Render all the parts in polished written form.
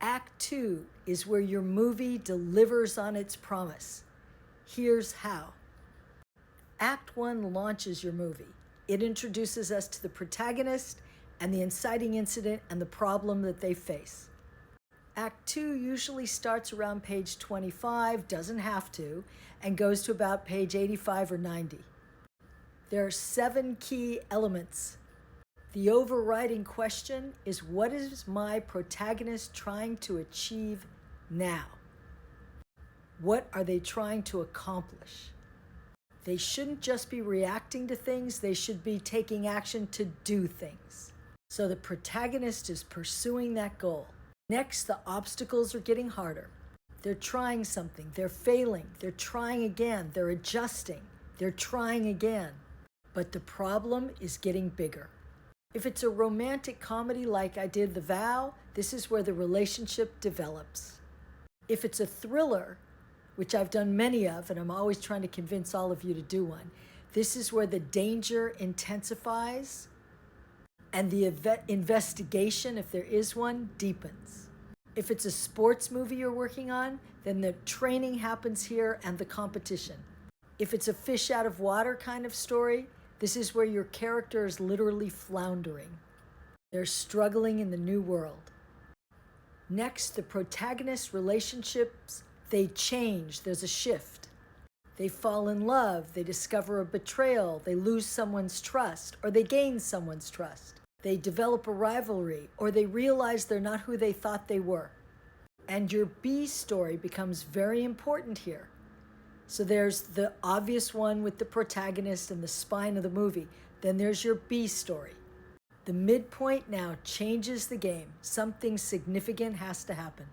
Act 2 is where your movie delivers on its promise. Here's how. Act 1 launches your movie. It introduces us to the protagonist and the inciting incident and the problem that they face. Act 2 usually starts around page 25, doesn't have to, and goes to about page 85 or 90. There are 7 key elements. The overriding question is, what is my protagonist trying to achieve now? What are they trying to accomplish? They shouldn't just be reacting to things, they should be taking action to do things. So the protagonist is pursuing that goal. Next, the obstacles are getting harder. They're trying something, they're failing, they're trying again, they're adjusting, they're trying again. But the problem is getting bigger. If it's a romantic comedy like I did The Vow, this is where the relationship develops. If it's a thriller, which I've done many of, and I'm always trying to convince all of you to do one, this is where the danger intensifies and the investigation, if there is one, deepens. If it's a sports movie you're working on, then the training happens here and the competition. If it's a fish out of water kind of story, this is where your character is literally floundering. They're struggling in the new world. Next, the protagonist relationships, they change. There's a shift. They fall in love. They discover a betrayal. They lose someone's trust, or they gain someone's trust. They develop a rivalry, or they realize they're not who they thought they were. And your B story becomes very important here. So there's the obvious one with the protagonist and the spine of the movie. Then there's your B story. The midpoint now changes the game. Something significant has to happen.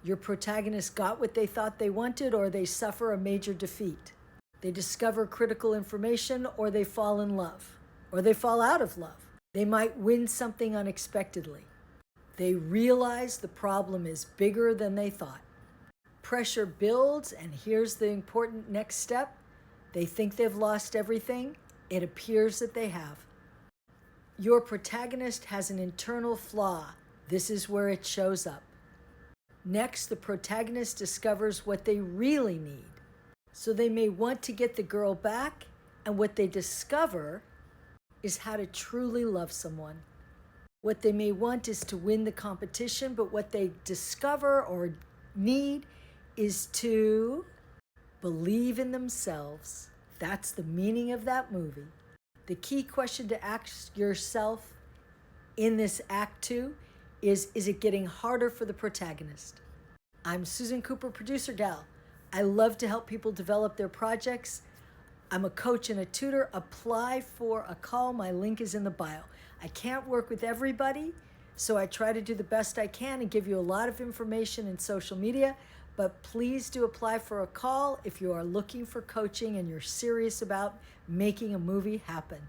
Your protagonist got what they thought they wanted, or they suffer a major defeat. They discover critical information, or they fall in love, or they fall out of love. They might win something unexpectedly. They realize the problem is bigger than they thought. Pressure builds, and here's the important next step. They think they've lost everything. It appears that they have. Your protagonist has an internal flaw. This is where it shows up. Next, the protagonist discovers what they really need. So they may want to get the girl back, and what they discover is how to truly love someone. What they may want is to win the competition, but what they discover or need is to believe in themselves. That's the meaning of that movie. The key question to ask yourself in this Act 2 is it getting harder for the protagonist? I'm Susan Cooper, producer gal. I love to help people develop their projects. I'm a coach and a tutor. Apply for a call. My link is in the bio. I can't work with everybody, so I try to do the best I can and give you a lot of information in social media, but please do apply for a call if you are looking for coaching and you're serious about making a movie happen.